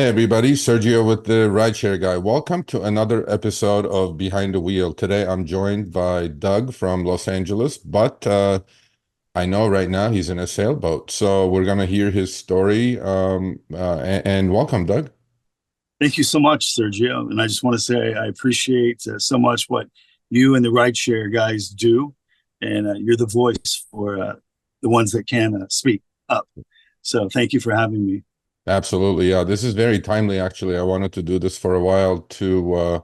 Hey everybody, Sergio with the RideShare Guy. Welcome to another episode of Behind the Wheel. Today I'm joined by Doug from Los Angeles, but I know right now he's in a sailboat. So we're going to hear his story. And welcome, Doug. Thank you so much, Sergio. And I just want to say I appreciate so much what you and the RideShare guys do. And you're the voice for the ones that can speak up. So thank you for having me. Absolutely. Yeah, this is very timely, actually. I wanted to do this for a while to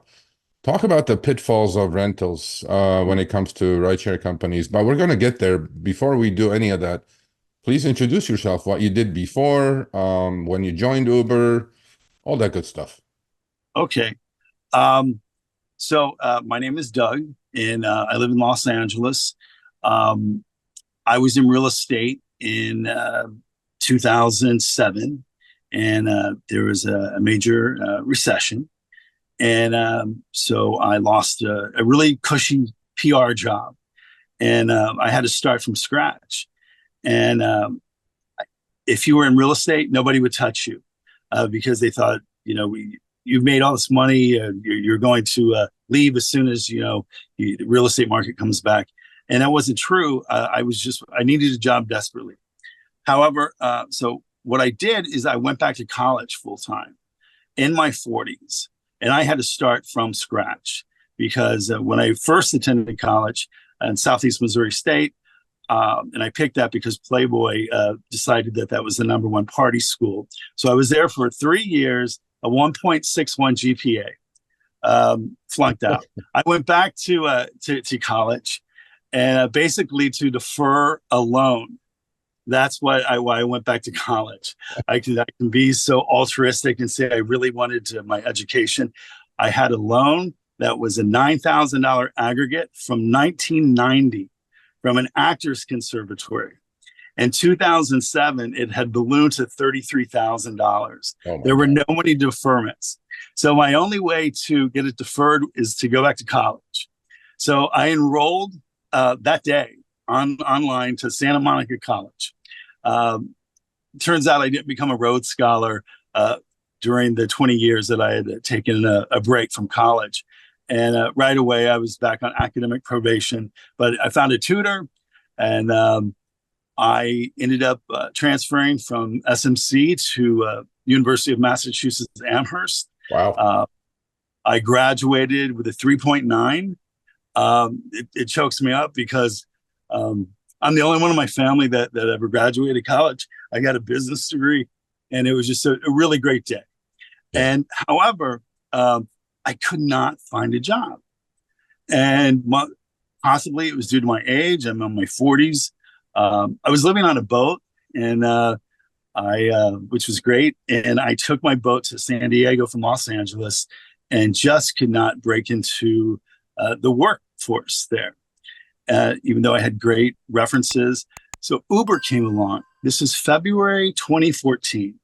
talk about the pitfalls of rentals when it comes to rideshare companies. But we're going to get there. Before we do any of that, please introduce yourself, what you did before, when you joined Uber, all that good stuff. Okay. My name is Doug, and I live in Los Angeles. Um, I was in real estate in 2007, and there was a major recession. And so I lost a really cushy PR job, and I had to start from scratch. And if you were in real estate, nobody would touch you because they thought, you've made all this money, you're going to leave as soon as the real estate market comes back. And that wasn't true. I needed a job desperately. However, so what I did is I went back to college full time in my 40s, and I had to start from scratch because when I first attended college in Southeast Missouri State, and I picked that because Playboy decided that was the number one party school. So I was there for 3 years, a 1.61 GPA, flunked out. I went back to college, and basically to defer a loan. That's why I went back to college. I can be so altruistic and say I really wanted my education. I had a loan that was a $9,000 aggregate from 1990 from an actors conservatory. In 2007, it had ballooned to $33,000. There were no many deferments. So my only way to get it deferred is to go back to college. So I enrolled that day online to Santa Monica College. Turns out I didn't become a Rhodes Scholar during the 20 years that I had taken a break from college. And right away, I was back on academic probation. But I found a tutor, and I ended up transferring from SMC to University of Massachusetts Amherst. Wow. I graduated with a 3.9. It chokes me up because I'm the only one in my family that ever graduated college. I got a business degree, and it was just a really great day. And however, I could not find a job. And possibly it was due to my age. I'm in my 40s. I was living on a boat, and which was great. And I took my boat to San Diego from Los Angeles and just could not break into the workforce there. Even though I had great references. So Uber came along. This is February 2014.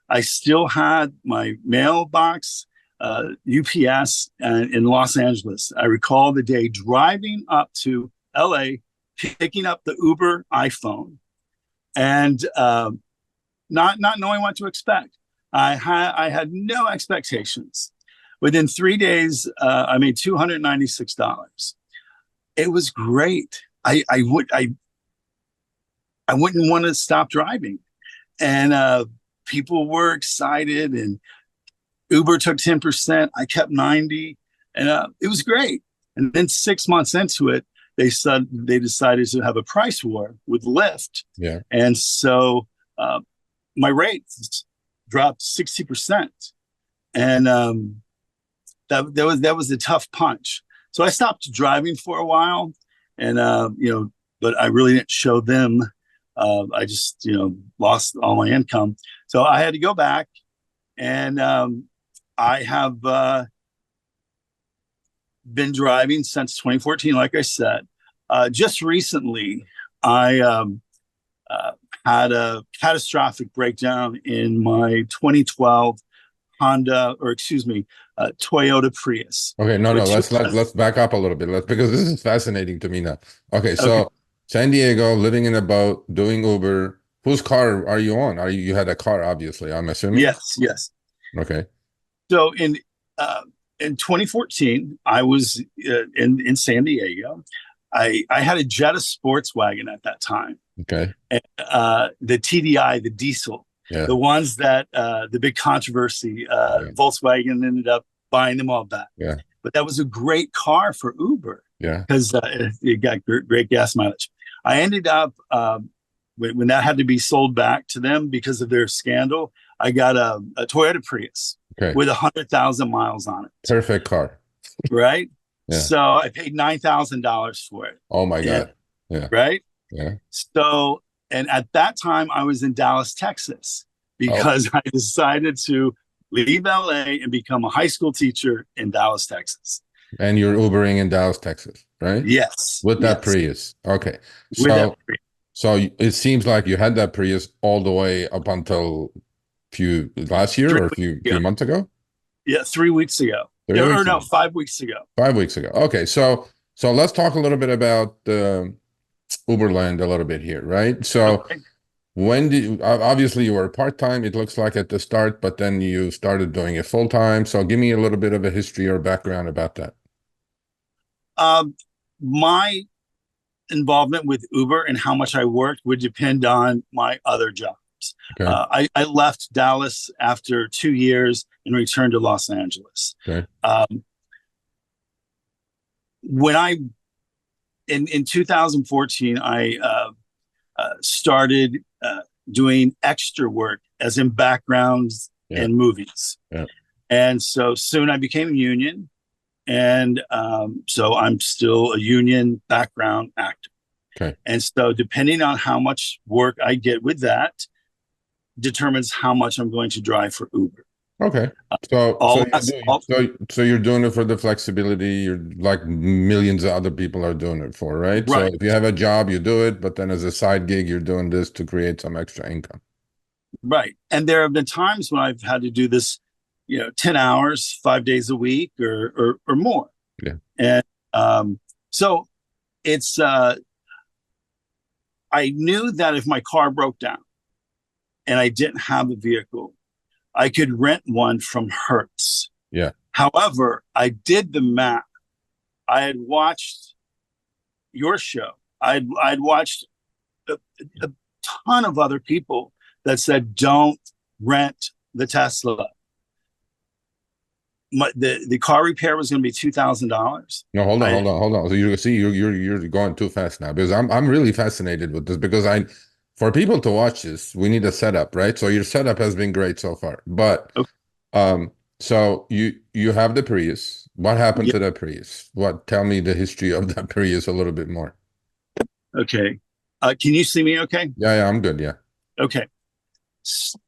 I still had my mailbox, UPS in Los Angeles. I recall the day driving up to LA, picking up the Uber iPhone, and not knowing what to expect. I had no expectations. Within 3 days, I made $296. It was great. I wouldn't want to stop driving, and people were excited. And Uber took 10%. I kept 90, and it was great. And then 6 months into it, they decided to have a price war with Lyft. Yeah. And so my rates dropped 60%, and that was a tough punch. So I stopped driving for a while, and but I really didn't show them. I just lost all my income, so I had to go back, and I have been driving since 2014. Like I said, just recently I had a catastrophic breakdown in my 2012 Toyota Prius. Okay, no, let's back up a little bit. Because this is fascinating to me now. Okay, so Okay. San Diego, living in a boat, doing Uber. Whose car are you on? You had a car, obviously, I'm assuming. Yes. Okay. So in 2014, I was in San Diego. I had a Jetta sports wagon at that time. Okay. And, the TDI, the diesel, Yeah. the ones that the big controversy, Yeah. Volkswagen ended up buying them all back. Yeah. But that was a great car for Uber Yeah. because it got great gas mileage. I ended up when that had to be sold back to them because of their scandal. I got a Toyota Prius Okay. with 100,000 miles on it. Perfect car. Right. Yeah. So I paid $9,000 for it. Oh my And, God. Yeah. right. Yeah. So, and at that time, I was in Dallas, Texas, Oh, because I decided to leave LA and become a high school teacher in Dallas, Texas. and you're Ubering in Dallas, Texas, right? Yes. With that Yes. Prius. Okay. With that. So it seems like you had that Prius all the way up until last year or a few months ago? Yeah, 3 weeks ago. 3 weeks Or no, ago. 5 weeks ago. 5 weeks ago. Okay. So let's talk a little bit about Uberland a little bit here, right? So Okay. when did you, obviously you were part-time, it looks like at the start, but then you started doing it full-time. So give me a little bit of a history or background about that. My involvement with Uber and how much I worked would depend on my other jobs. Okay. I left Dallas after 2 years and returned to Los Angeles. Okay. When in 2014, I started doing extra work, as in backgrounds in movies. Yeah. And so soon I became union. And so I'm still a union background actor. Okay. And so depending on how much work I get with that determines how much I'm going to drive for Uber. Okay. So you're doing it for the flexibility you're like millions of other people are doing it for, right? So Right. if you have a job, you do it, but then as a side gig, you're doing this to create some extra income. Right. And there have been times when I've had to do this, 10 hours, 5 days a week or more. Yeah. And so it's, I knew that if my car broke down and I didn't have a vehicle, I could rent one from Hertz. Yeah. However, I did the math. I had watched your show. I'd watched a ton of other people that said, don't rent the Tesla. The car repair was going to be $2,000. No, hold on. So you see, you're going too fast now because I'm really fascinated with this because for people to watch this, we need a setup, right? So your setup has been great so far, but Okay. so you have the Prius. What happened to that Prius? Tell me the history of that Prius a little bit more. Okay. Can you see me okay? Yeah, I'm good. Yeah. Okay. So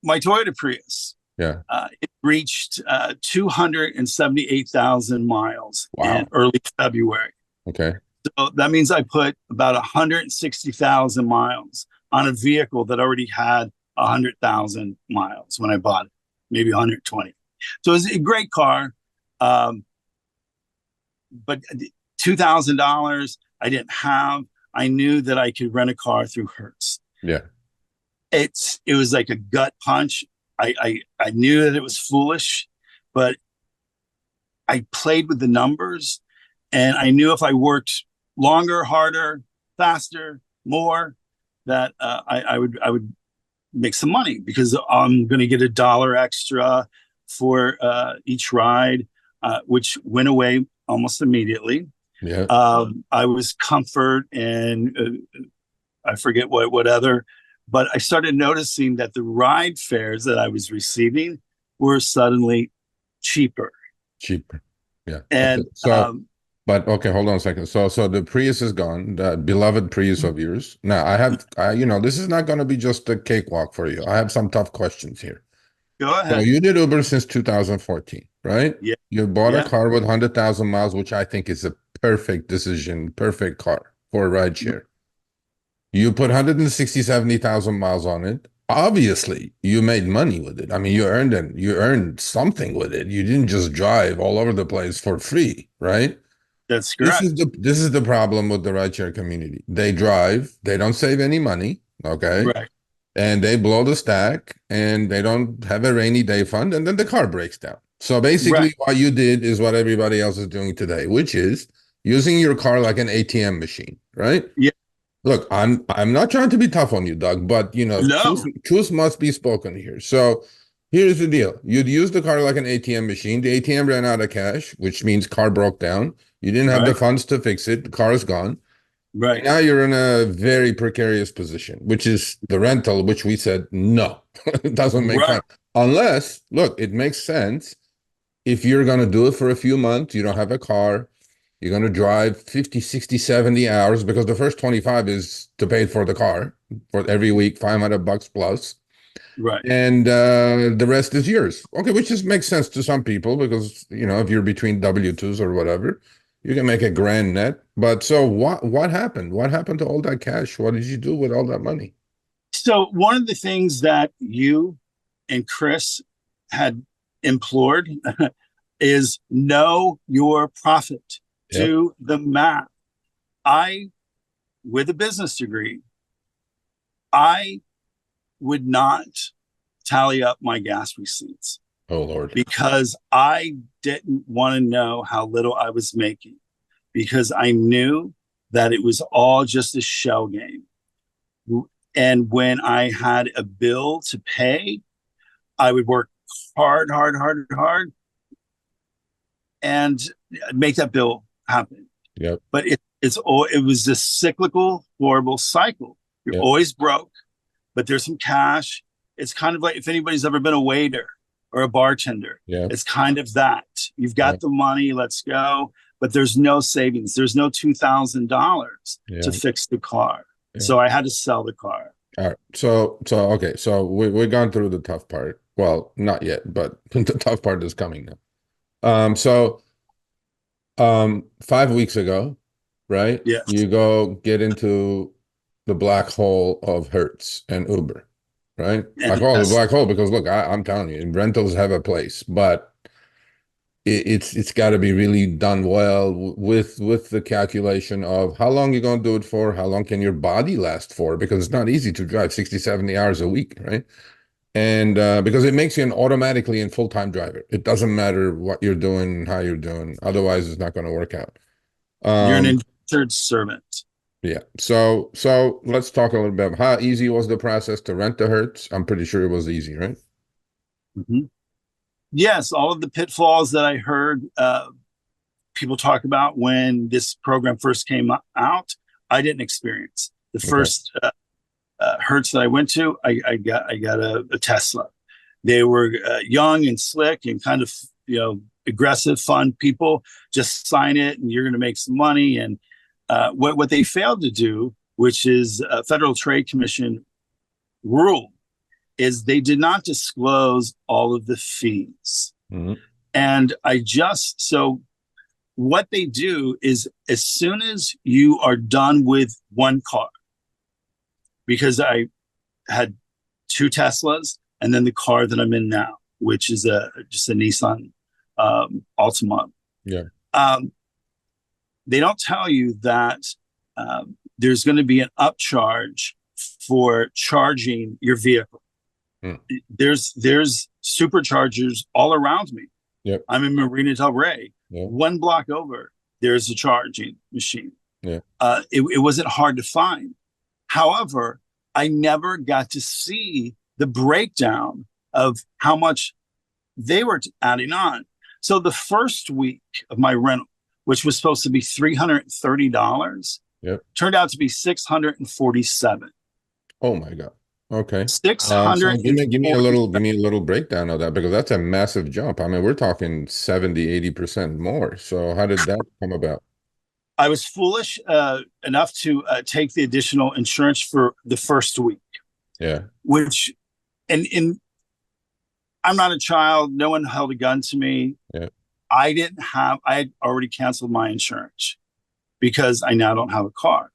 my Toyota Prius, Yeah. it reached 278,000 miles Wow. in early February. Okay. So that means I put about 160,000 miles on a vehicle that already had 100,000 miles when I bought it, maybe 120. So it's a great car. But $2,000 I didn't have. I knew that I could rent a car through Hertz. Yeah. It was like a gut punch. I knew that it was foolish, but I played with the numbers, and I knew if I worked longer, harder, faster, more, that I would make some money because I'm going to get $1 extra for each ride, which went away almost immediately. Yeah. I was comfort and I forget what other, but I started noticing that the ride fares that I was receiving were suddenly cheaper. Yeah. And okay. But okay, hold on a second. So the Prius is gone, the beloved Prius of yours. Now this is not going to be just a cakewalk for you. I have some tough questions here. Go ahead. So you did Uber since 2014, right? Yeah. You bought a car with 100,000 miles, which I think is a perfect decision, perfect car for rideshare. You put 170,000 miles on it. Obviously, you made money with it. I mean, you earned something with it. You didn't just drive all over the place for free, right? That's correct. This is the problem with the rideshare community. They drive, they don't save any money, okay? Right. and they blow the stack and they don't have a rainy day fund, and then the car breaks down. So basically Right. what you did is what everybody else is doing today, which is using your car like an ATM machine, right? Yeah. Look, I'm not trying to be tough on you, Doug, but No. truth must be spoken here. So here's the deal. You'd use the car like an ATM machine. The ATM ran out of cash, which means car broke down. You didn't have the Right. funds to fix it. The car is gone. And Right. now you're in a very precarious position, which is the rental, which we said, no, it doesn't make Right. sense. Unless, look, it makes sense if you're going to do it for a few months, you don't have a car, you're going to drive 50, 60, 70 hours because the first 25 is to pay for the car for every week, $500 plus. Right. And the rest is yours. Okay, which just makes sense to some people because, if you're between W-2s or whatever, you can make a grand net. But so what happened? What happened to all that cash? What did you do with all that money? So one of the things that you and Chris had implored is know your profit. Yep. Do the math. I, with a business degree, I would not tally up my gas receipts Oh, Lord. because I didn't want to know how little I was making because I knew that it was all just a shell game. And when I had a bill to pay, I would work hard, hard, hard, hard, and make that bill happen. Yep. But it was this cyclical, horrible cycle. You're Yep. always broke, but there's some cash. It's kind of like if anybody's ever been a waiter or a bartender, Yeah. it's kind of that. You've got Yeah. the money, let's go, but there's no savings. There's no $2,000 Yeah. to fix the car. Yeah. So I had to sell the car. All right. So okay. So we've gone through the tough part. Well, not yet, but the tough part is coming now. 5 weeks ago, right? Yes. You go get into the black hole of Hertz and Uber, right? I And call it a yes, black hole because look, I'm telling you, rentals have a place, but it's got to be really done well with the calculation of how long you're going to do it for, how long can your body last for, because it's not easy to drive 60, 70 hours a week, right? And because it makes you an automatically in full-time driver. It doesn't matter what you're doing, how you're doing. Otherwise, it's not going to work out. you're an indentured servant. Yeah. So let's talk a little bit about how easy was the process to rent the Hertz. I'm pretty sure it was easy, right? Mm-hmm. Yes, all of the pitfalls that I heard people talk about when this program first came out, I didn't experience. The first Hertz that I went to, I got a Tesla. They were young and slick and kind of aggressive, fun people. Just sign it, and you're going to make some money. And what they failed to do, which is a Federal Trade Commission rule, is they did not disclose all of the fees. Mm-hmm. And so what they do is as soon as you are done with one car, because I had two Teslas and then the car that I'm in now, which is just a Nissan Altima. Yeah. They don't tell you that there's going to be an upcharge for charging your vehicle. There's superchargers all around me. Yep. I'm in Marina Del Rey. Yep. 1 block over, there's a charging machine. Yeah. It wasn't hard to find. However, I never got to see the breakdown of how much they were adding on. So the first week of my rental, which was supposed to be $330, Yep. turned out to be $647. Oh my God. Okay. 600. So give me a little breakdown of that, because that's a massive jump. I mean, we're talking 70, 80% more. So how did that come about? I was foolish enough to take the additional insurance for the first week. Yeah. Which, and I'm not a child. No one held a gun to me. Yeah. I had already canceled my insurance because I now don't have a car.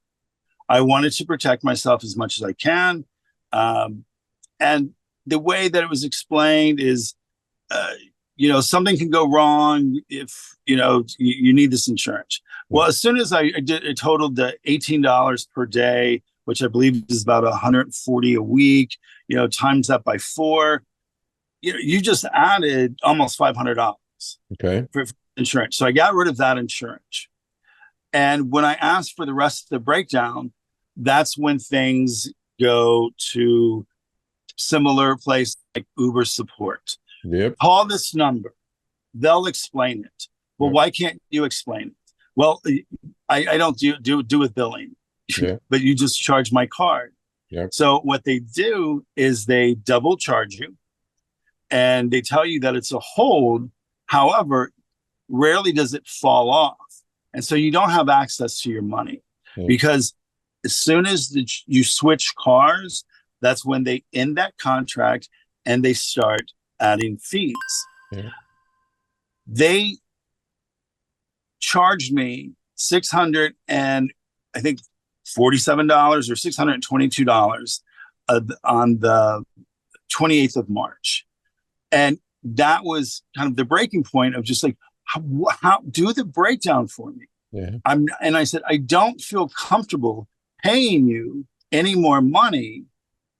I wanted to protect myself as much as I can. And the way that it was explained is, something can go wrong if, you need this insurance. Well, as soon as I totaled the $18 per day which I believe is about 140 a week, times that by 4, you just added almost $500 Okay. for insurance. So I got rid of that insurance. And when I asked for the rest of the breakdown, that's when things go to similar place like Uber support. Yep. Call this number. They'll explain it. Well, Yep. why can't you explain it? Well, I don't do with billing, Yeah. but you just charge my card. Yep. So what they do is they double charge you and they tell you that it's a hold. However, rarely does it fall off. And so you don't have access to your money because as soon as you switch cars, that's when they end that contract and they start adding fees. Yeah. They charged me $600 and I think $47 or $622 on the 28th of March. And that was kind of the breaking point of just like, how do the breakdown for me. Yeah. And I said, I don't feel comfortable paying you any more money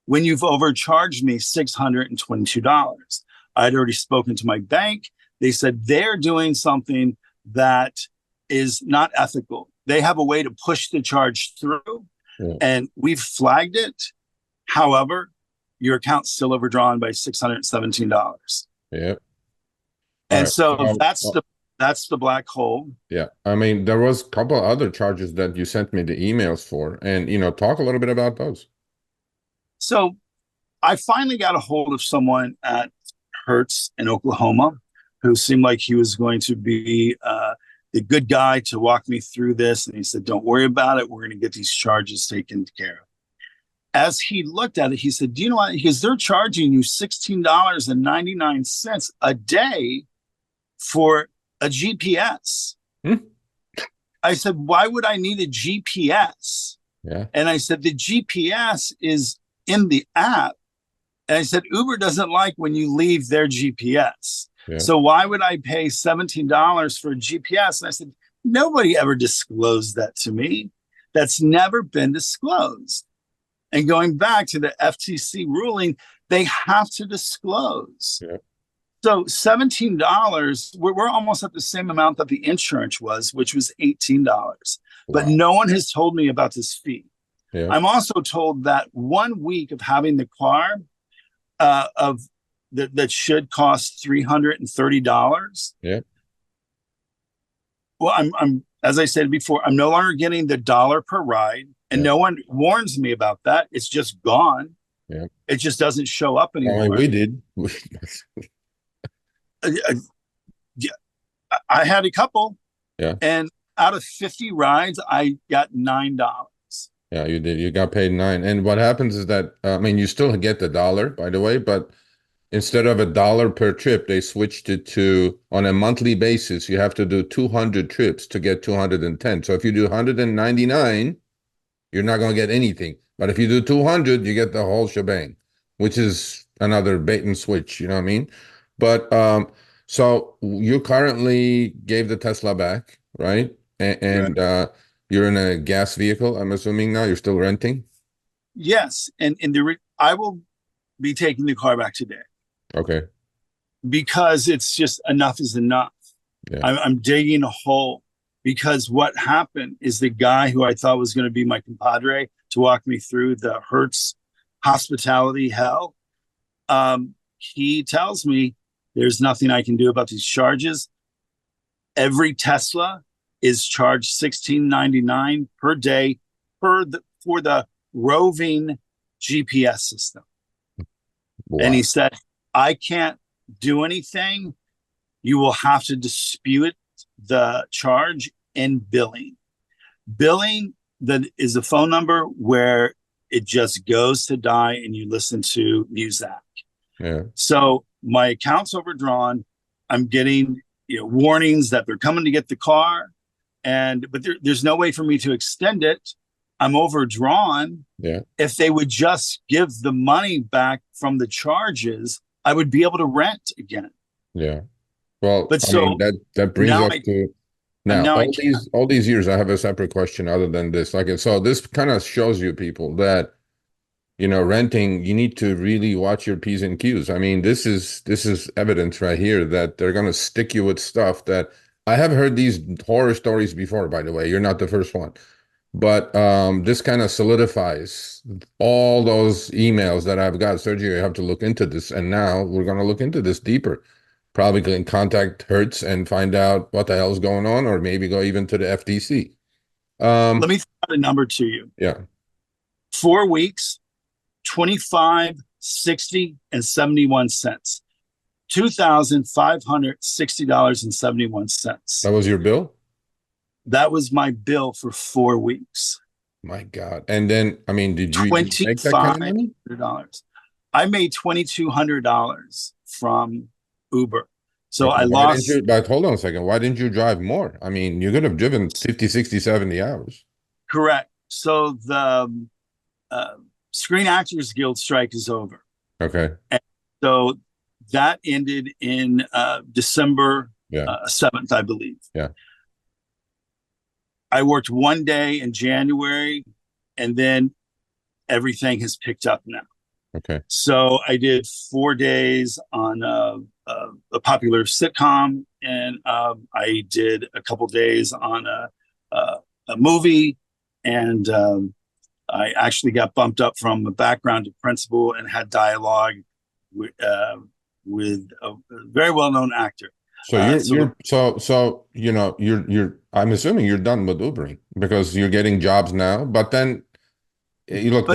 when you've overcharged me $622. I'd already spoken to my bank. They said they're doing something that is not ethical. They have a way to push the charge through, and we've flagged it. However, your account's still overdrawn by $617. Yeah. And so that's the black hole. Yeah. I mean, there was a couple other charges that you sent me the emails for, and, talk a little bit about those. So I finally got a hold of someone at Hertz in Oklahoma who seemed like he was going to be the good guy to walk me through this. And he said, don't worry about it. We're going to get these charges taken care of. As he looked at it, he said, do you know what? Because they're charging you $16.99 a day for a GPS. I said, why would I need a GPS? Yeah. And I said, the GPS is in the app. And I said, Uber doesn't like when you leave their GPS. Yeah. So why would I pay $17 for a GPS? And I said, nobody ever disclosed that to me. That's never been disclosed. And going back to the FTC ruling, they have to disclose. Yeah. So $17, we're almost at the same amount that the insurance was, which was $18. Wow. But no one has told me about this fee. Yeah. I'm also told that 1 week of having the car that should cost $330. Yeah. Well, I'm as I said before, I'm no longer getting the $1 per ride, and no one warns me about that. It's just gone. Yeah. It just doesn't show up anymore. We did. I had a couple. Yeah. And out of 50 rides, I got $9. Yeah, you did. You got paid $9. And what happens is that, I mean, you still get the $1, by the way, but instead of $1 per trip, they switched it to, on a monthly basis, you have to do 200 trips to get 210. So if you do 199, you're not going to get anything. But if you do 200, you get the whole shebang, which is another bait and switch, you know what I mean? But so you currently gave the Tesla back, right? And you're in a gas vehicle, I'm assuming now. You're still renting? Yes. And I will be taking the car back today. Okay. Because it's just enough is enough. Yeah. I'm digging a hole, because what happened is the guy who I thought was going to be my compadre to walk me through the Hertz hospitality hell, he tells me there's nothing I can do about these charges. Every Tesla is charged $16.99 per day for the roving GPS system. Wow. And he said, I can't do anything. You will have to dispute the charge in billing. Billing, that is a phone number where it just goes to die and you listen to music. Yeah. So my account's overdrawn. I'm getting warnings that they're coming to get the car, but there's no way for me to extend it. I'm overdrawn. Yeah. If they would just give the money back from the charges, I would be able to rent again. Yeah. Well, but I mean, that brings us to And Now, now I can't. all these years, I have a separate question other than this. Like, so this kind of shows you people that, you know, renting, you need to really watch your P's and Q's. I mean, this is evidence right here that they're going to stick you with stuff that I have heard these horror stories before, by the way. You're not the first one. But this kind of solidifies all those emails that I've got. Sergio, you have to look into this. And now we're going to look into this deeper. Probably can contact Hertz and find out what the hell's going on, or maybe go even to the FTC. Let me throw out a number to you. Yeah. 4 weeks, 25, 60, and 71 cents. $2,560.71. That was your bill? That was my bill for 4 weeks. My God. And then, I mean, did you make that kind of money? $2,500. I made $2,200 from Uber. So Okay, I lost. but hold on a second. Why didn't you drive more? I mean, you could have driven 50, 60, 70 hours. Correct. So the Screen Actors Guild strike is over. Okay. And so that ended in December 7th, I believe. Yeah. I worked 1 day in January, and then everything has picked up now. Okay. So I did 4 days on a popular sitcom, and I did a couple days on a movie, and I actually got bumped up from a background to principal and had dialogue with a very well-known actor. So I'm assuming you're done with Ubering because you're getting jobs now, but then look,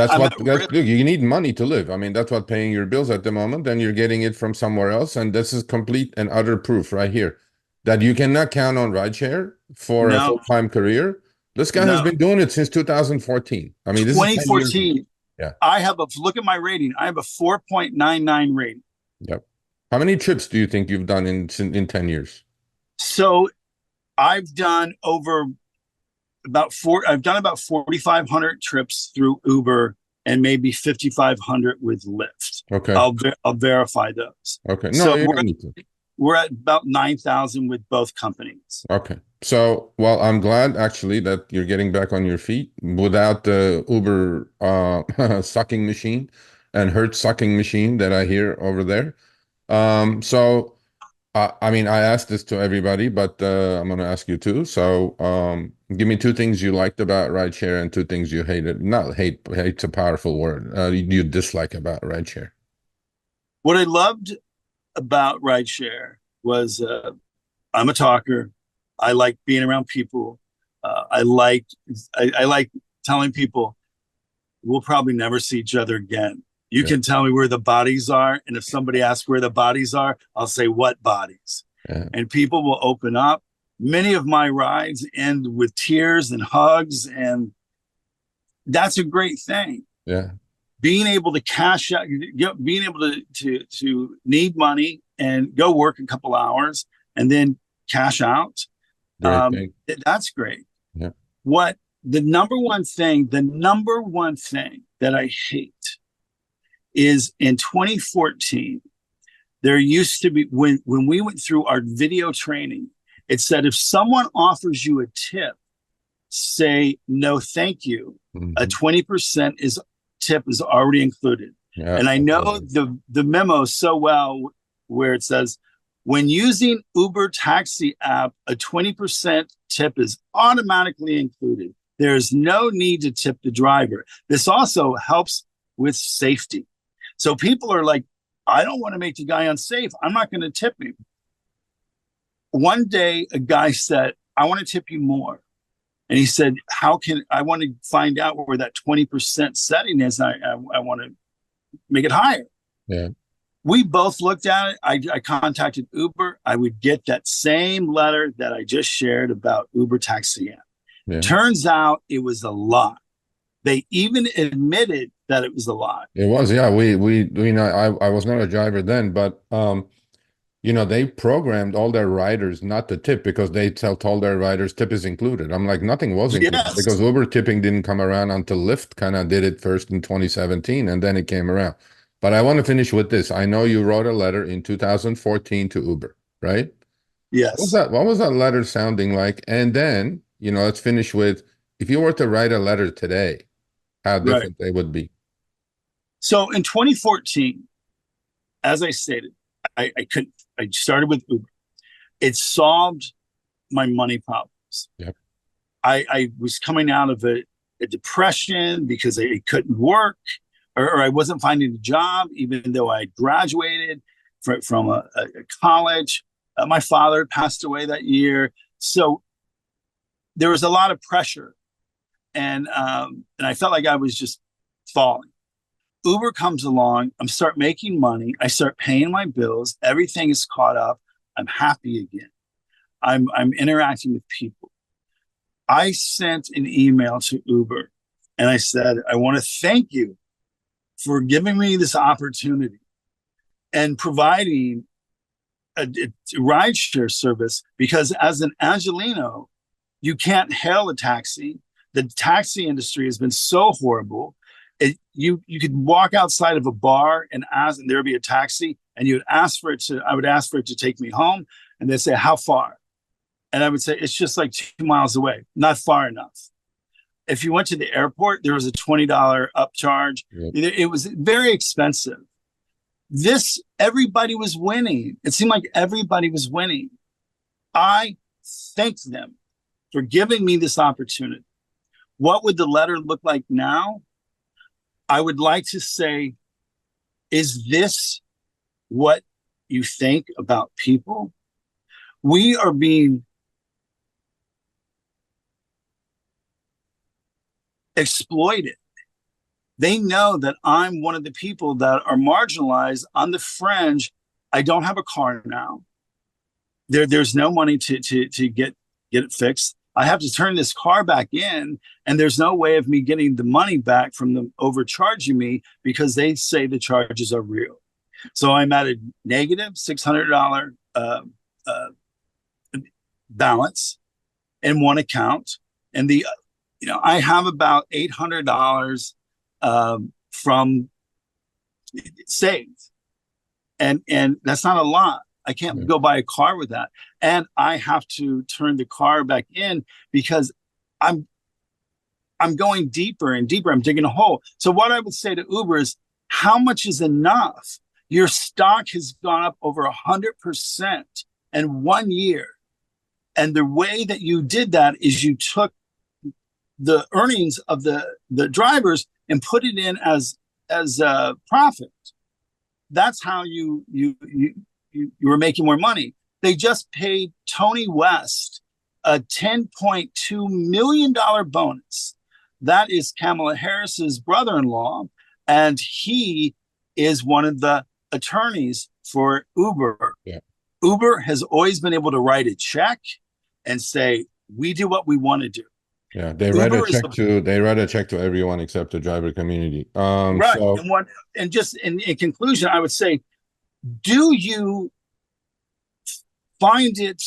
you need money to live. I mean, that's what paying your bills at the moment, and you're getting it from somewhere else. And this is complete and utter proof right here that you cannot count on rideshare for a full-time career. This guy has been doing it since 2014. I mean, this 2014. Is yeah. Look at my rating. I have a 4.99 rating. Yep. How many trips do you think you've done in 10 years? So I've done about 4,500 trips through Uber and maybe 5,500 with Lyft. Okay. I'll verify those. Okay. No, you don't need to. We're at about 9,000 with both companies. Okay. So, well, I'm glad actually that you're getting back on your feet without the Uber sucking machine and Hertz sucking machine that I hear over there. So I mean, I asked this to everybody, but I'm going to ask you too. So give me 2 things you liked about rideshare and 2 things you hated. Not hate, hate's a powerful word. You dislike about rideshare. What I loved about rideshare was I'm a talker. I like being around people. I like telling people we'll probably never see each other again. You can tell me where the bodies are. And if somebody asks where the bodies are, I'll say, what bodies? Yeah. And people will open up. Many of my rides end with tears and hugs. And that's a great thing. Yeah. Being able to cash out, being able to need money and go work a couple hours and then cash out. That's great. Yeah. The number one thing that I hate is in 2014, there used to be, when we went through our video training, it said if someone offers you a tip, say no thank you. Mm-hmm. A 20% tip is already included. Yeah, and I know the memo so well where it says, when using Uber taxi app, a 20% tip is automatically included. There's no need to tip the driver. This also helps with safety. So people are like, I don't want to make the guy unsafe. I'm not going to tip him. One day, a guy said, I want to tip you more. And he said, I want to find out where that 20% setting is. I want to make it higher. Yeah. We both looked at it. I contacted Uber. I would get that same letter that I just shared about Uber taxi app. Yeah. Turns out it was a lie. They even admitted that it was a lie. It was, yeah. We know, I was not a driver then, but they programmed all their riders not to tip because they told their riders tip is included. I'm like, nothing was included because Uber tipping didn't come around until Lyft kind of did it first in 2017, and then it came around. But I want to finish with this. I know you wrote a letter in 2014 to Uber, right? Yes. What was that letter sounding like? And then, let's finish with, if you were to write a letter today, how Right. different they would be. So in 2014, as I stated, I started with Uber. It solved my money problems. Yep. I was coming out of a depression because I couldn't work, or I wasn't finding a job, even though I graduated from a college. My father passed away that year. So there was a lot of pressure. And I felt like I was just falling. Uber comes along, I start making money, I start paying my bills, everything is caught up, I'm happy again. I'm interacting with people. I sent an email to Uber and I said, I want to thank you for giving me this opportunity and providing a rideshare service, because as an Angelino, you can't hail a taxi. The taxi industry has been so horrible. You could walk outside of a bar and ask, and there would be a taxi, and I would ask for it to take me home, and they'd say, how far? And I would say, it's just like 2 miles away, not far enough. If you went to the airport, there was a $20 upcharge. Yep. It was very expensive. Everybody was winning. It seemed like everybody was winning. I thanked them for giving me this opportunity. What would the letter look like now? I would like to say, is this what you think about people? We are being exploited. They know that I'm one of the people that are marginalized on the fringe. I don't have a car now. There's no money to get it fixed. I have to turn this car back in, and there's no way of me getting the money back from them overcharging me, because they say the charges are real. So I'm at a negative $600 balance in one account, and I have about $800 from saved, and that's not a lot. I can't go buy a car with that, and I have to turn the car back in because I'm going deeper and deeper. I'm digging a hole. So what I would say to Uber is, how much is enough? Your stock has gone up over 100% in 1 year, and the way that you did that is you took the earnings of the drivers and put it in as profit. That's how you were making more money. They just paid Tony West a $10.2 million bonus. That is Kamala Harris's brother-in-law, and he is one of the attorneys for Uber. Yeah. Uber has always been able to write a check and say, we do what we want to do. Yeah, they write a check to everyone except the driver community. Right. So, and just in conclusion, I would say, do you find it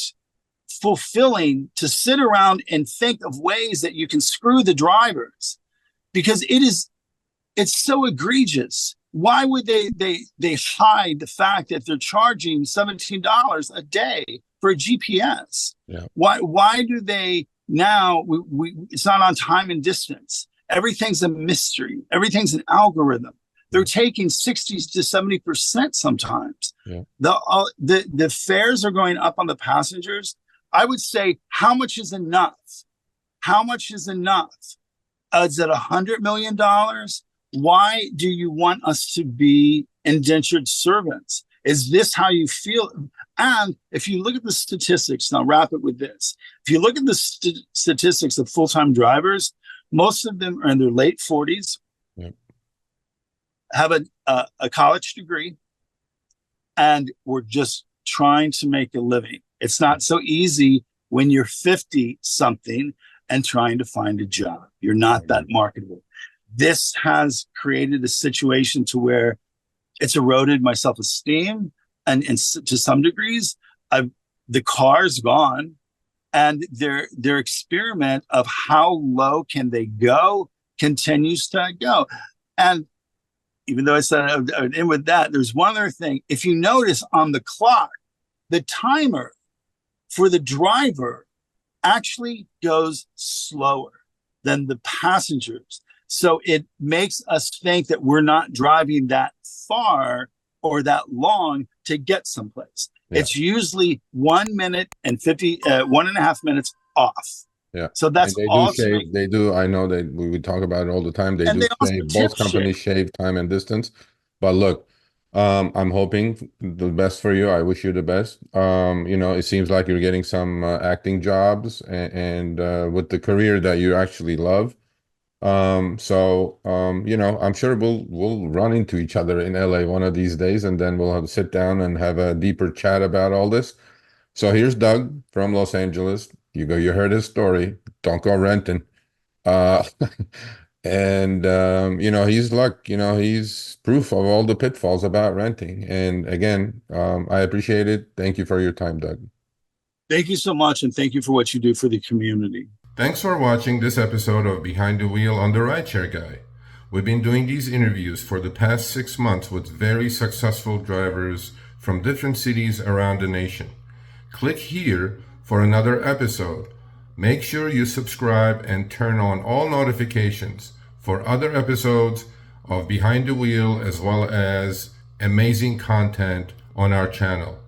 fulfilling to sit around and think of ways that you can screw the drivers? Because it's so egregious. Why would they hide the fact that they're charging $17 a day for a GPS? Yeah. Why do they now? It's not on time and distance. Everything's a mystery. Everything's an algorithm. They're taking 60 to 70% sometimes. Yeah. The fares are going up on the passengers. I would say, how much is enough? How much is enough? Is it $100 million? Why do you want us to be indentured servants? Is this how you feel? And if you look at the statistics, and I'll wrap it with this. If you look at the statistics of full-time drivers, most of them are in their late 40s, have a college degree, and we're just trying to make a living. It's not so easy when you're 50-something and trying to find a job. You're not that marketable. This has created a situation to where it's eroded my self-esteem, and to some degrees, the car's gone, and their experiment of how low can they go continues to go. And even though I said I would end with that, there's one other thing. If you notice on the clock, the timer for the driver actually goes slower than the passengers. So it makes us think that we're not driving that far or that long to get someplace. Yeah. It's usually 1 minute and 1.5 minutes off. Yeah. So that's and they all. Do shave. They do. I know that we talk about it all the time. They do shave. Both companies shave time and distance. But look, I'm hoping the best for you. I wish you the best. It seems like you're getting some acting jobs and with the career that you actually love. I'm sure we'll run into each other in LA one of these days, and then we'll have to sit down and have a deeper chat about all this. So here's Doug from Los Angeles. You heard his story. Don't go renting. Uh, and he's proof of all the pitfalls about renting. And again, I appreciate it. Thank you for your time, Doug. Thank you so much, and thank you for what you do for the community. Thanks for watching this episode of Behind the Wheel on the RideShare Guy. We've been doing these interviews for the past 6 months with very successful drivers from different cities around the nation. Click here for another episode. Make sure you subscribe and turn on all notifications for other episodes of Behind the Wheel as well as amazing content on our channel.